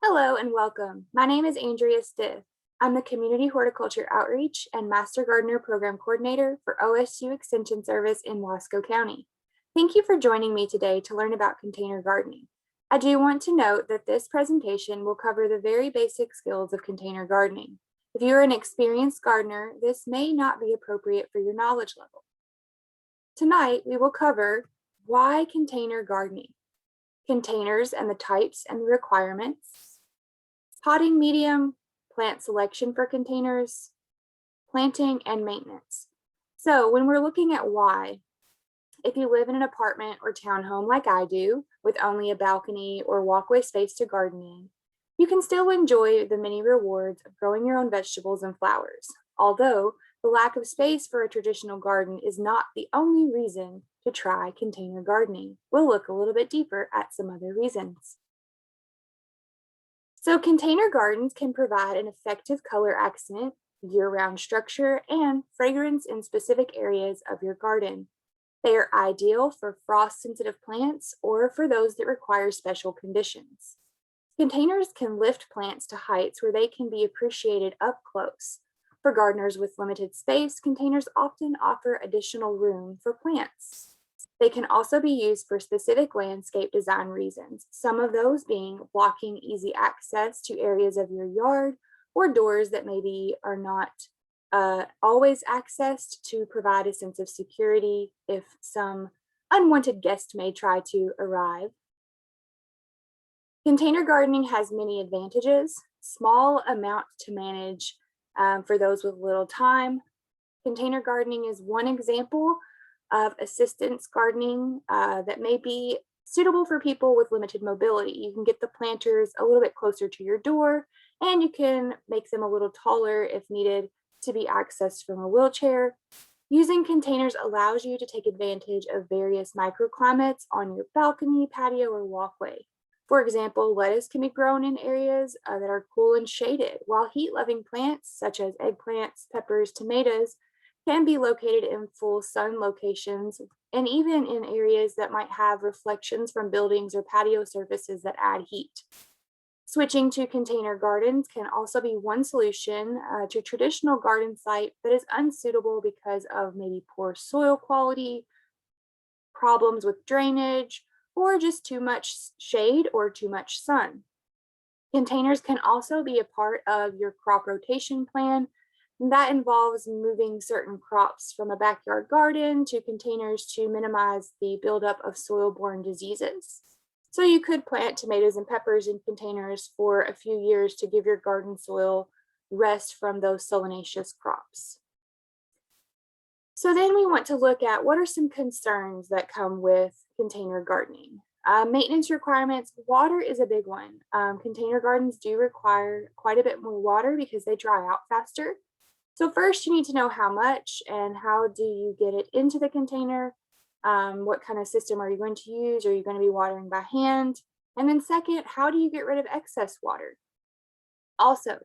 Hello and welcome. My name is Andrea Stith. I'm the Community Horticulture Outreach and Master Gardener Program Coordinator for OSU Extension Service in Wasco County. Thank you for joining me today to learn about container gardening. I do want to note that this presentation will cover the very basic skills of container gardening. If you are an experienced gardener, this may not be appropriate for your knowledge level. Tonight, we will cover why container gardening, containers and the types and the requirements, potting medium, plant selection for containers, planting, and maintenance. So when we're looking at why, if you live in an apartment or townhome like I do, with only a balcony or walkway space to garden in, you can still enjoy the many rewards of growing your own vegetables and flowers, although the lack of space for a traditional garden is not the only reason to try container gardening. We'll look a little bit deeper at some other reasons. So container gardens can provide an effective color accent, year-round structure, and fragrance in specific areas of your garden. They are ideal for frost-sensitive plants or for those that require special conditions. Containers can lift plants to heights where they can be appreciated up close. For gardeners with limited space, containers often offer additional room for plants. They can also be used for specific landscape design reasons, some of those being blocking easy access to areas of your yard or doors that maybe are not always accessed to provide a sense of security if some unwanted guest may try to arrive. Container gardening has many advantages. Small amount to manage for those with little time. Container gardening is one example of assistance gardening that may be suitable for people with limited mobility. You can get the planters a little bit closer to your door, and you can make them a little taller if needed to be accessed from a wheelchair. Using containers allows you to take advantage of various microclimates on your balcony, patio, or walkway. For example, lettuce can be grown in areas that are cool and shaded, while heat-loving plants such as eggplants, peppers, tomatoes can be located in full sun locations and even in areas that might have reflections from buildings or patio surfaces that add heat. Switching to container gardens can also be one solution to traditional garden site that is unsuitable because of maybe poor soil quality, problems with drainage, or just too much shade or too much sun. Containers can also be a part of your crop rotation plan. That involves moving certain crops from a backyard garden to containers to minimize the buildup of soil-borne diseases. So you could plant tomatoes and peppers in containers for a few years to give your garden soil rest from those solanaceous crops. So then we want to look at what are some concerns that come with container gardening. Maintenance requirements, water is a big one. Container gardens do require quite a bit more water because they dry out faster. So first you need to know how much and how do you get it into the container. What kind of system are you going to use? Are you going to be watering by hand? And then second, how do you get rid of excess water? Also,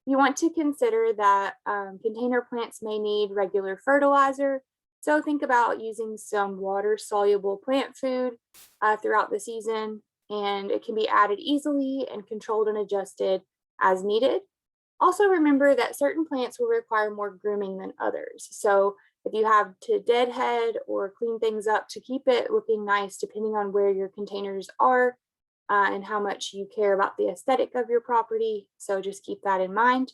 you want to consider that container plants may need regular fertilizer. So think about using some water-soluble plant food throughout the season, and it can be added easily and controlled and adjusted as needed. Also remember that certain plants will require more grooming than others. So if you have to deadhead or clean things up to keep it looking nice, depending on where your containers are and how much you care about the aesthetic of your property. So just keep that in mind.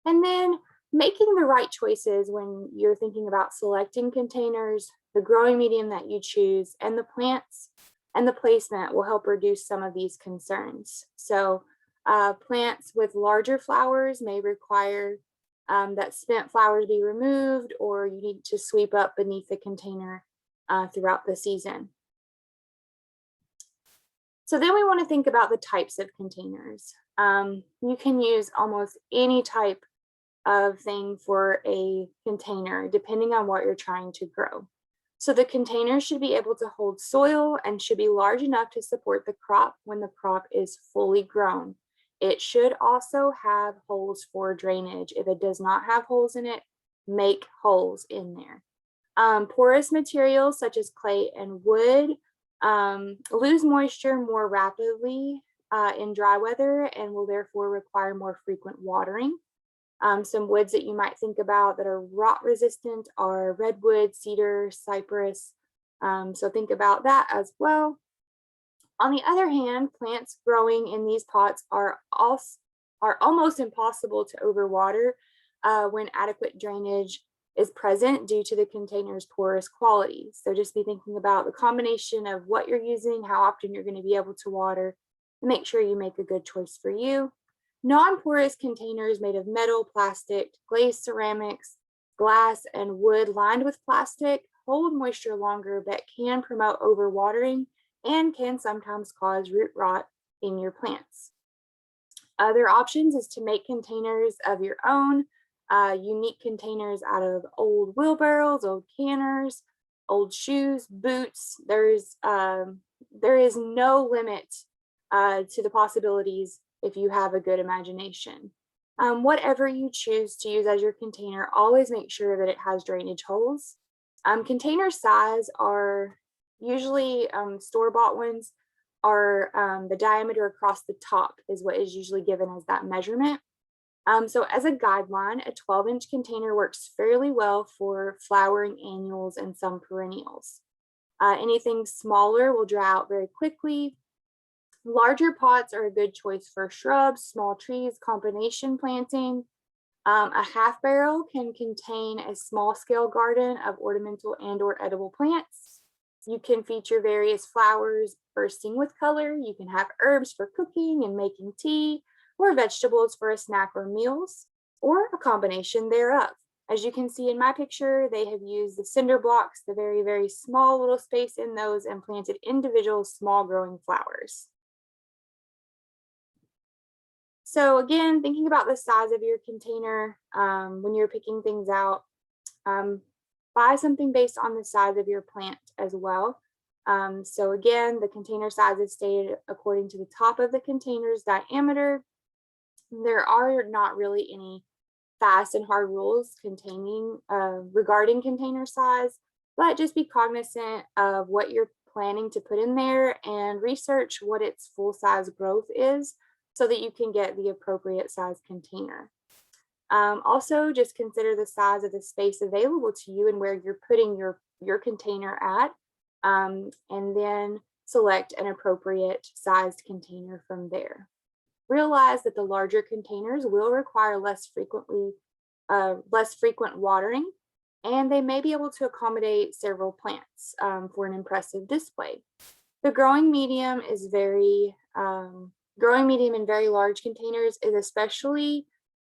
And then making the right choices when you're thinking about selecting containers, the growing medium that you choose, and the plants and the placement will help reduce some of these concerns. So plants with larger flowers may require that spent flowers be removed, or you need to sweep up beneath the container throughout the season. So then we want to think about the types of containers. You can use almost any type of thing for a container, depending on what you're trying to grow. So the container should be able to hold soil and should be large enough to support the crop when the crop is fully grown. It should also have holes for drainage. If it does not have holes in it, make holes in there. Porous materials such as clay and wood lose moisture more rapidly in dry weather and will therefore require more frequent watering. Some woods that you might think about that are rot resistant are redwood, cedar, cypress. So think about that as well. On the other hand, plants growing in these pots are almost impossible to overwater when adequate drainage is present due to the container's porous quality. So just be thinking about the combination of what you're using, how often you're going to be able to water, and make sure you make a good choice for you. Non-porous containers made of metal, plastic, glazed ceramics, glass, and wood lined with plastic hold moisture longer but can promote overwatering and can sometimes cause root rot in your plants. Other options is to make containers of your own, unique containers out of old wheelbarrows, old canners, old shoes, boots. There is no limit to the possibilities if you have a good imagination. Whatever you choose to use as your container, always make sure that it has drainage holes. Container size are usually store-bought ones are the diameter across the top is what is usually given as that measurement. So as a guideline, a 12-inch container works fairly well for flowering annuals and some perennials. Anything smaller will dry out very quickly. Larger pots are a good choice for shrubs, small trees, combination planting. A half barrel can contain a small scale garden of ornamental and or edible plants. You can feature various flowers bursting with color. You can have herbs for cooking and making tea, or vegetables for a snack or meals, or a combination thereof. As you can see in my picture, they have used the cinder blocks, the very, very small little space in those, and planted individual small growing flowers. So again, thinking about the size of your container when you're picking things out, buy something based on the size of your plant as well. So again, the container size is stated according to the top of the container's diameter. There are not really any fast and hard rules regarding container size, but just be cognizant of what you're planning to put in there and research what its full size growth is so that you can get the appropriate size container. Also, just consider the size of the space available to you and where you're putting your container at, and then select an appropriate sized container from there. Realize that the larger containers will require less frequent watering, and they may be able to accommodate several plants for an impressive display. The growing medium in very large containers is especially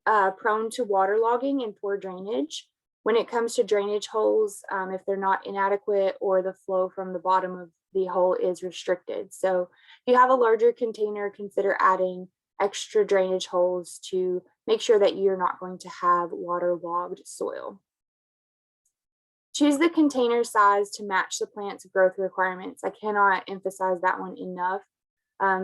prone to waterlogging and poor drainage. When it comes to drainage holes, if they're not inadequate or the flow from the bottom of the hole is restricted. So if you have a larger container, consider adding extra drainage holes to make sure that you're not going to have waterlogged soil. Choose the container size to match the plant's growth requirements. I cannot emphasize that one enough.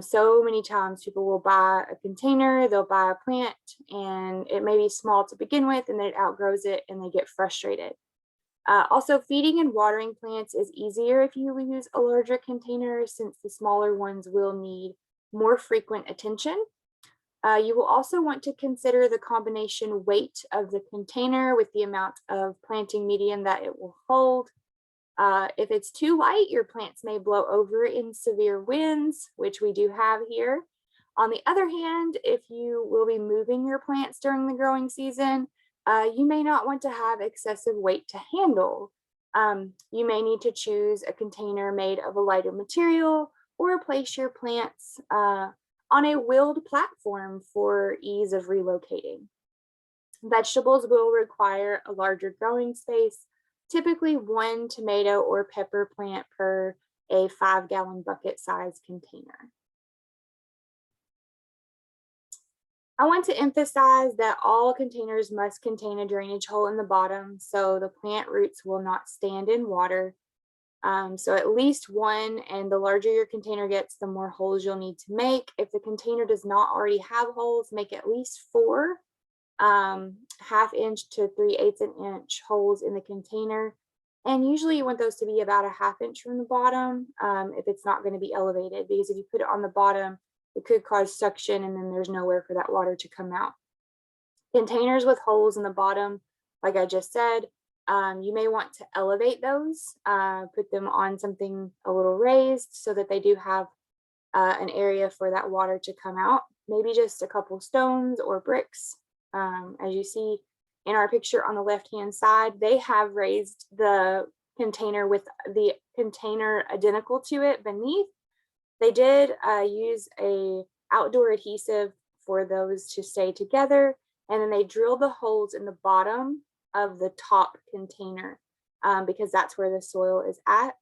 So many times people will buy a container, they'll buy a plant, and it may be small to begin with, and then it outgrows it and they get frustrated. Also, feeding and watering plants is easier if you use a larger container, since the smaller ones will need more frequent attention. You will also want to consider the combination weight of the container with the amount of planting medium that it will hold. If it's too light, your plants may blow over in severe winds, which we do have here. On the other hand, if you will be moving your plants during the growing season, you may not want to have excessive weight to handle. You may need to choose a container made of a lighter material or place your plants on a wheeled platform for ease of relocating. Vegetables will require a larger growing space, typically 1 tomato or pepper plant per a 5-gallon bucket size container. I want to emphasize that all containers must contain a drainage hole in the bottom so the plant roots will not stand in water. So at least one, and the larger your container gets, the more holes you'll need to make. If the container does not already have holes, make at least 4 1/2-inch to 3/8 inch holes in the container. And usually you want those to be about a 1/2 inch from the bottom if it's not going to be elevated, because if you put it on the bottom, it could cause suction and then there's nowhere for that water to come out. Containers with holes in the bottom, like I just said, you may want to elevate those, put them on something a little raised so that they do have an area for that water to come out, maybe just a couple stones or bricks. As you see in our picture on the left-hand side, they have raised the container with the container identical to it beneath. They did use a outdoor adhesive for those to stay together, and then they drilled the holes in the bottom of the top container because that's where the soil is at.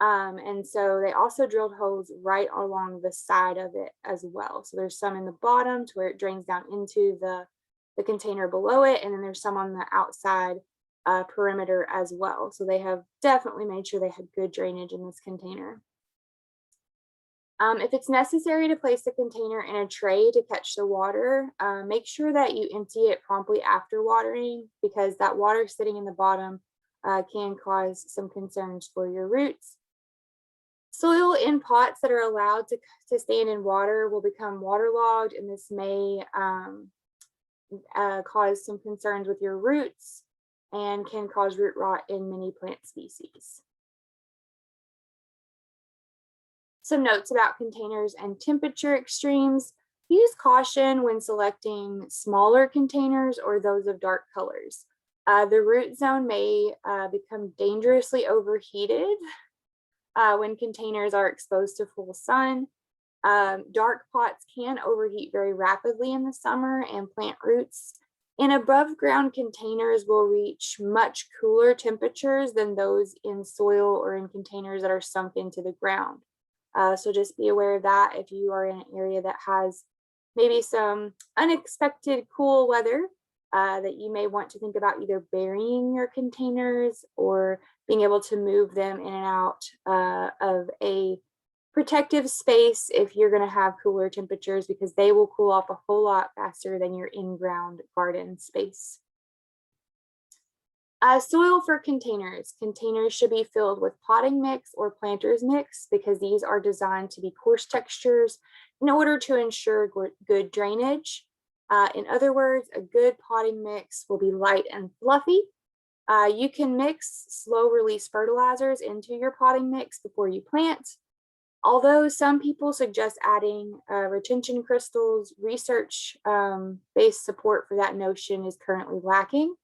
And so they also drilled holes right along the side of it as well. So there's some in the bottom to where it drains down into the container below it, and then there's some on the outside perimeter as well. So they have definitely made sure they had good drainage in this container. If it's necessary to place the container in a tray to catch the water, make sure that you empty it promptly after watering, because that water sitting in the bottom can cause some concerns for your roots. Soil in pots that are allowed to stand in water will become waterlogged, and this may cause some concerns with your roots and can cause root rot in many plant species. Some notes about containers and temperature extremes. Use caution when selecting smaller containers or those of dark colors. The root zone may become dangerously overheated when containers are exposed to full sun. Dark pots can overheat very rapidly in the summer, and plant roots in above ground containers will reach much cooler temperatures than those in soil or in containers that are sunk into the ground. So just be aware of that if you are in an area that has maybe some unexpected cool weather, that you may want to think about either burying your containers or being able to move them in and out of a protective space if you're going to have cooler temperatures, because they will cool off a whole lot faster than your in-ground garden space. Soil for containers. Containers should be filled with potting mix or planter's mix because these are designed to be coarse textures in order to ensure good drainage. In other words, a good potting mix will be light and fluffy. You can mix slow release fertilizers into your potting mix before you plant. Although some people suggest adding retention crystals, research-based support for that notion is currently lacking.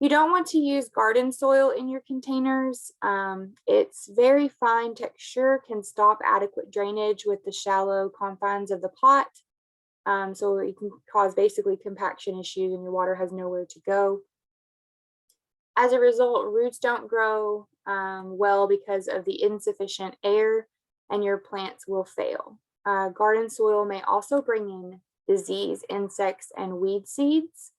You don't want to use garden soil in your containers. Its very fine texture can stop adequate drainage with the shallow confines of the pot. So it can cause basically compaction issues and your water has nowhere to go. As a result, roots don't grow well because of the insufficient air, and your plants will fail. Garden soil may also bring in disease, insects, and weed seeds.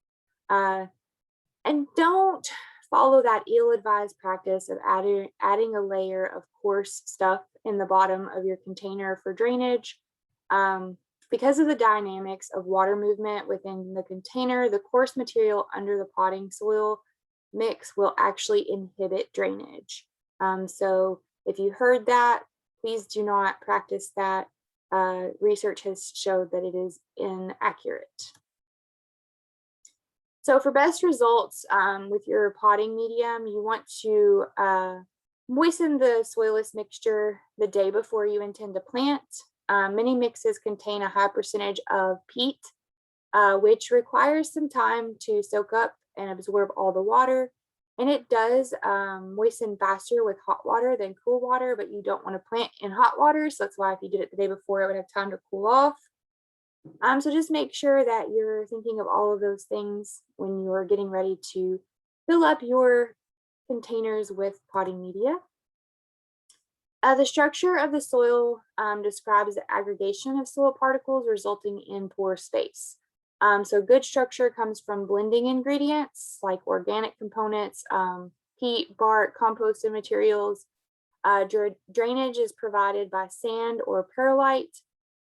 And don't follow that ill-advised practice of adding a layer of coarse stuff in the bottom of your container for drainage. Because of the dynamics of water movement within the container, the coarse material under the potting soil mix will actually inhibit drainage. So if you heard that, please do not practice that. Research has showed that it is inaccurate. So for best results with your potting medium, you want to moisten the soilless mixture the day before you intend to plant. Many mixes contain a high percentage of peat, which requires some time to soak up and absorb all the water. And it does moisten faster with hot water than cool water, but you don't want to plant in hot water. So that's why if you did it the day before, it would have time to cool off. So just make sure that you're thinking of all of those things when you're getting ready to fill up your containers with potting media. The structure of the soil describes the aggregation of soil particles resulting in pore space. So good structure comes from blending ingredients like organic components, peat, bark, composted materials. Drainage is provided by sand or perlite.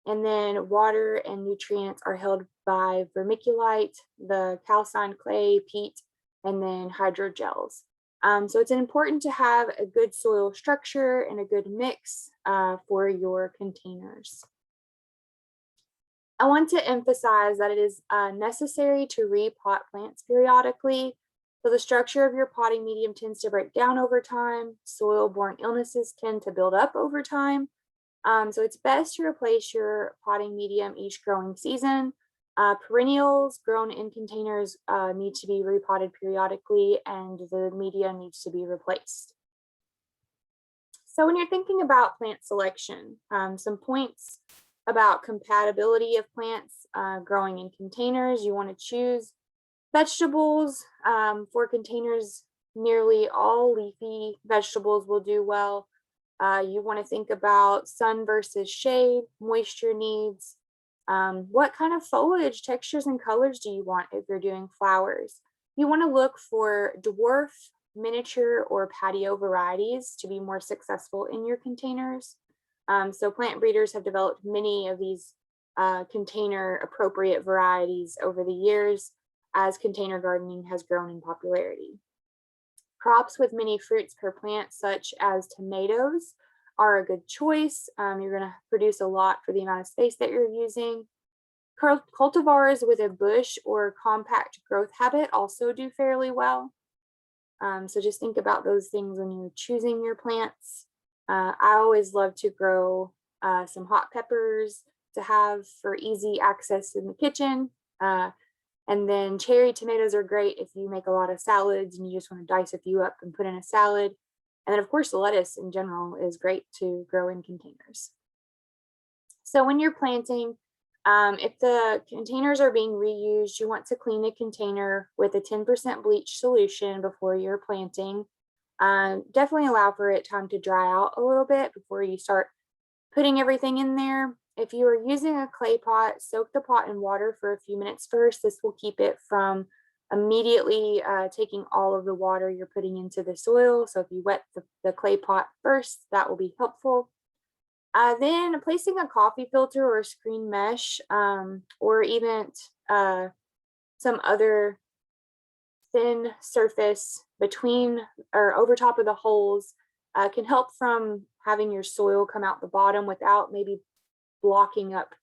And then water and nutrients are held by vermiculite, the calcined clay, peat, and then hydrogels. So it's important to have a good soil structure and a good mix for your containers. I want to emphasize that it is necessary to repot plants periodically. So the structure of your potting medium tends to break down over time. Soil-borne illnesses tend to build up over time. So it's best to replace your potting medium each growing season. Perennials grown in containers need to be repotted periodically, and the media needs to be replaced. So when you're thinking about plant selection, some points about compatibility of plants growing in containers. You want to choose vegetables for containers. Nearly all leafy vegetables will do well. You want to think about sun versus shade, moisture needs. What kind of foliage, textures, and colors do you want if you're doing flowers? You want to look for dwarf, miniature, or patio varieties to be more successful in your containers. So plant breeders have developed many of these container appropriate varieties over the years as container gardening has grown in popularity. Crops with many fruits per plant, such as tomatoes, are a good choice. You're going to produce a lot for the amount of space that you're using. Cultivars with a bush or compact growth habit also do fairly well. So just think about those things when you're choosing your plants. I always love to grow some hot peppers to have for easy access in the kitchen. And then cherry tomatoes are great if you make a lot of salads and you just want to dice a few up and put in a salad. And then of course, the lettuce in general is great to grow in containers. So when you're planting, if the containers are being reused, you want to clean the container with a 10% bleach solution before you're planting. Definitely allow for it time to dry out a little bit before you start putting everything in there. If you are using a clay pot, soak the pot in water for a few minutes first. This will keep it from immediately taking all of the water you're putting into the soil. So if you wet the clay pot first, that will be helpful. Then placing a coffee filter or a screen mesh, or even some other thin surface between or over top of the holes can help from having your soil come out the bottom without maybe blocking up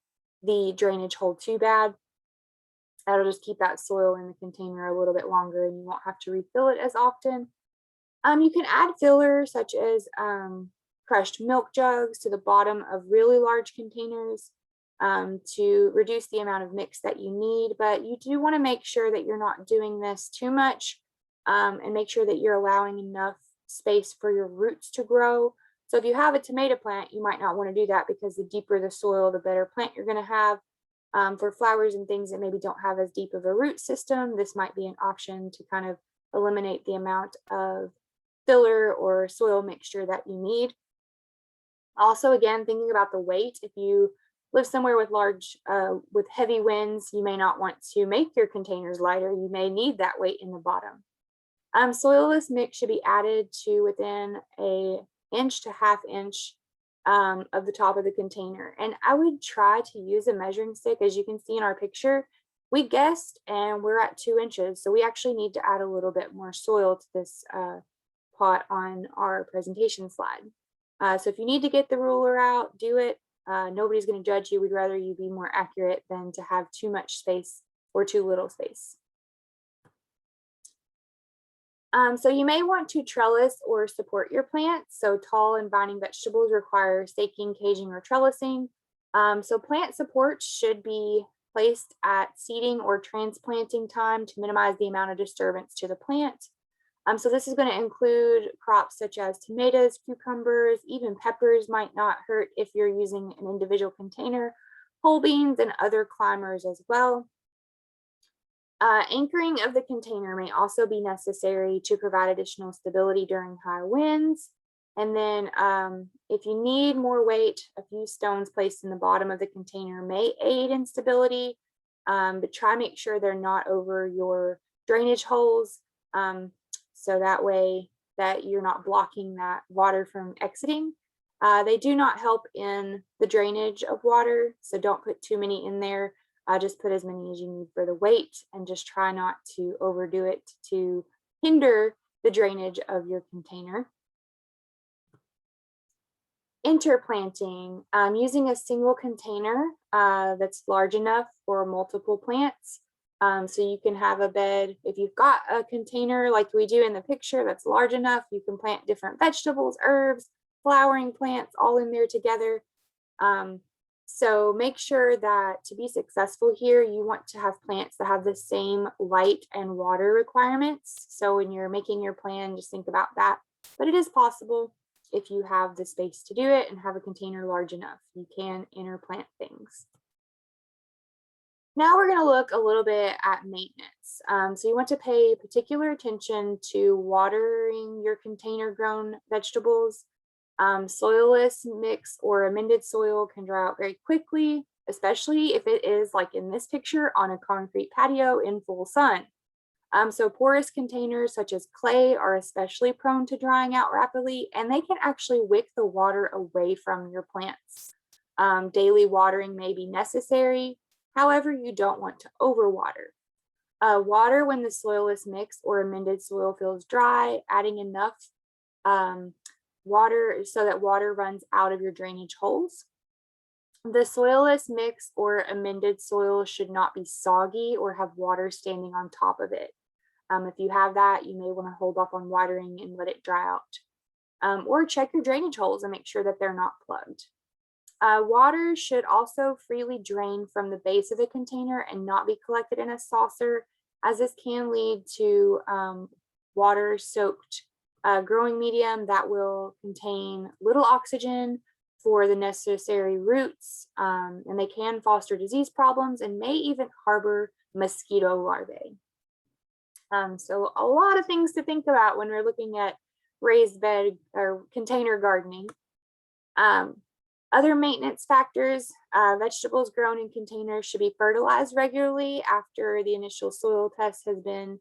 the drainage hole too bad. That'll just keep that soil in the container a little bit longer and you won't have to refill it as often. You can add fillers such as crushed milk jugs to the bottom of really large containers to reduce the amount of mix that you need, but you do want to make sure that you're not doing this too much and make sure that you're allowing enough space for your roots to grow. So if you have a tomato plant, you might not want to do that because the deeper the soil, the better plant you're going to have. For flowers and things that maybe don't have as deep of a root system, this might be an option to kind of eliminate the amount of filler or soil mixture that you need. Also, again, thinking about the weight, if you live somewhere with with heavy winds, you may not want to make your containers lighter. You may need that weight in the bottom. Soilless mix should be added to within an inch to ½ inch of the top of the container. And I would try to use a measuring stick. As you can see in our picture, we guessed and we're at 2 inches. So we actually need to add a little bit more soil to this pot on our presentation slide. So if you need to get the ruler out, do it. Nobody's going to judge you. We'd rather you be more accurate than to have too much space or too little space. So you may want to trellis or support your plants. So tall and vining vegetables require staking, caging, or trellising. So plant supports should be placed at seeding or transplanting time to minimize the amount of disturbance to the plant. So this is going to include crops such as tomatoes, cucumbers, even peppers might not hurt if you're using an individual container, whole beans, and other climbers as well. Anchoring of the container may also be necessary to provide additional stability during high winds. And then if you need more weight, a few stones placed in the bottom of the container may aid in stability, but try to make sure they're not over your drainage holes. So that way that you're not blocking that water from exiting. They do not help in the drainage of water, so don't put too many in there. Just put as many as you need for the weight and just try not to overdo it to hinder the drainage of your container. Interplanting, using a single container that's large enough for multiple plants. So you can have a bed, if you've got a container like we do in the picture that's large enough, you can plant different vegetables, herbs, flowering plants all in there together. So make sure that to be successful here, you want to have plants that have the same light and water requirements. So when you're making your plan, just think about that. But it is possible if you have the space to do it and have a container large enough. You can interplant things. Now we're going to look a little bit at maintenance. So you want to pay particular attention to watering your container grown vegetables. Soilless mix or amended soil can dry out very quickly, especially if it is like in this picture on a concrete patio in full sun. So porous containers such as clay are especially prone to drying out rapidly, and they can actually wick the water away from your plants. Daily watering may be necessary. However, you don't want to overwater. Water when the soilless mix or amended soil feels dry, adding enough water so that water runs out of your drainage holes. The soilless mix or amended soil should not be soggy or have water standing on top of it. If you have that, you may want to hold off on watering and let it dry out. Or check your drainage holes and make sure that they're not plugged. Water should also freely drain from the base of the container and not be collected in a saucer, as this can lead to water-soaked growing medium that will contain little oxygen for the necessary roots, and they can foster disease problems and may even harbor mosquito larvae. So a lot of things to think about when we're looking at raised bed or container gardening. Other maintenance factors, vegetables grown in containers should be fertilized regularly after the initial soil test has been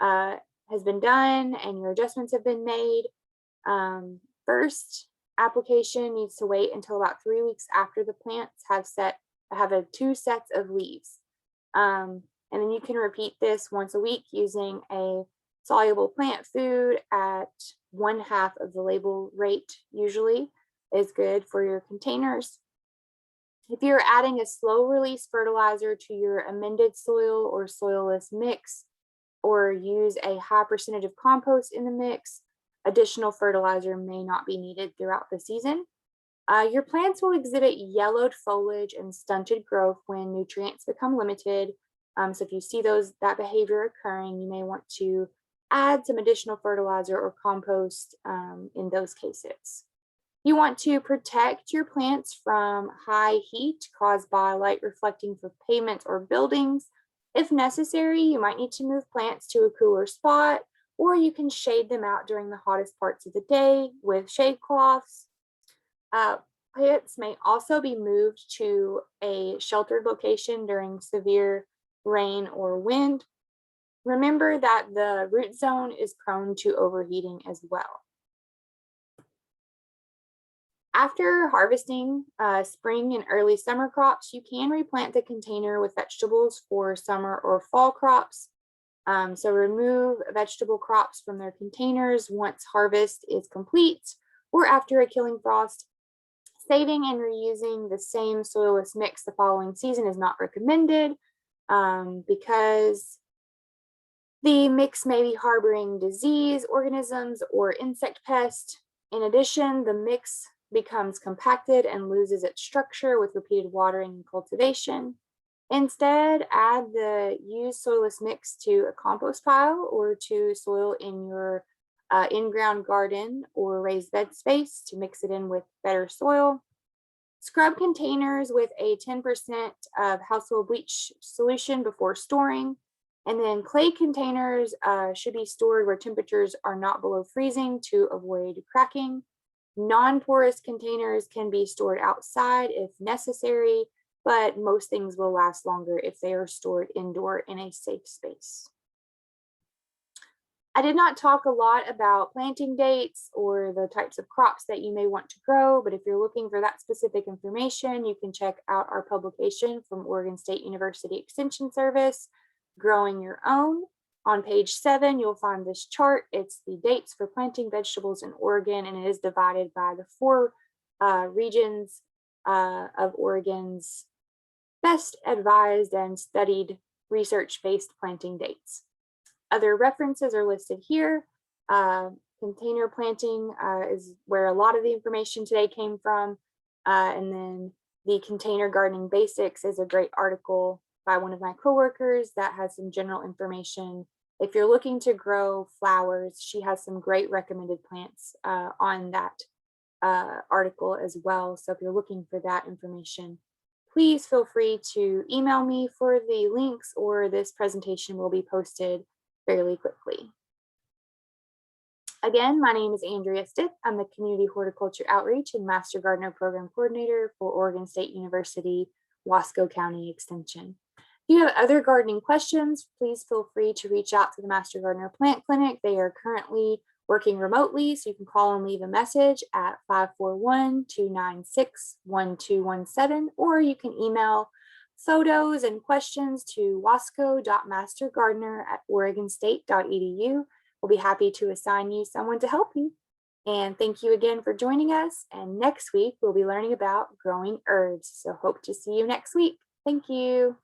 done and your adjustments have been made. First application needs to wait until about 3 weeks after the plants have 2 sets of leaves. And then you can repeat this once a week using a soluble plant food at 1/2 of the label rate usually is good for your containers. If you're adding a slow release fertilizer to your amended soil or soilless mix, or use a high percentage of compost in the mix, additional fertilizer may not be needed throughout the season. Your plants will exhibit yellowed foliage and stunted growth when nutrients become limited. So if you see that behavior occurring, you may want to add some additional fertilizer or compost in those cases. You want to protect your plants from high heat caused by light reflecting from pavements or buildings. If necessary, you might need to move plants to a cooler spot, or you can shade them out during the hottest parts of the day with shade cloths. Plants may also be moved to a sheltered location during severe rain or wind. Remember that the root zone is prone to overheating as well. After harvesting spring and early summer crops, you can replant the container with vegetables for summer or fall crops. So remove vegetable crops from their containers once harvest is complete or after a killing frost. Saving and reusing the same soilless mix the following season is not recommended because the mix may be harboring disease, organisms, or insect pests. In addition, the mix becomes compacted and loses its structure with repeated watering and cultivation. Instead, add the used soilless mix to a compost pile or to soil in your in-ground garden or raised bed space to mix it in with better soil. Scrub containers with a 10% of household bleach solution before storing. And then clay containers should be stored where temperatures are not below freezing to avoid cracking. Non-porous containers can be stored outside if necessary, but most things will last longer if they are stored indoor in a safe space. I did not talk a lot about planting dates or the types of crops that you may want to grow, but if you're looking for that specific information, you can check out our publication from Oregon State University Extension Service, Growing Your Own. On page 7, you'll find this chart. It's the dates for planting vegetables in Oregon, and it is divided by the 4 regions of Oregon's best advised and studied research-based planting dates. Other references are listed here. Container planting is where a lot of the information today came from. And then the Container Gardening Basics is a great article by one of my coworkers that has some general information. If you're looking to grow flowers, she has some great recommended plants on that article as well. So if you're looking for that information, please feel free to email me for the links, or this presentation will be posted fairly quickly. Again, my name is Andrea Stitt. I'm the Community Horticulture Outreach and Master Gardener Program Coordinator for Oregon State University, Wasco County Extension. If you have other gardening questions, please feel free to reach out to the Master Gardener Plant Clinic. They are currently working remotely, so you can call and leave a message at 541-296-1217, or you can email photos and questions to wasco.mastergardener@oregonstate.edu. We'll be happy to assign you someone to help you. And thank you again for joining us. And next week, we'll be learning about growing herbs. So hope to see you next week. Thank you.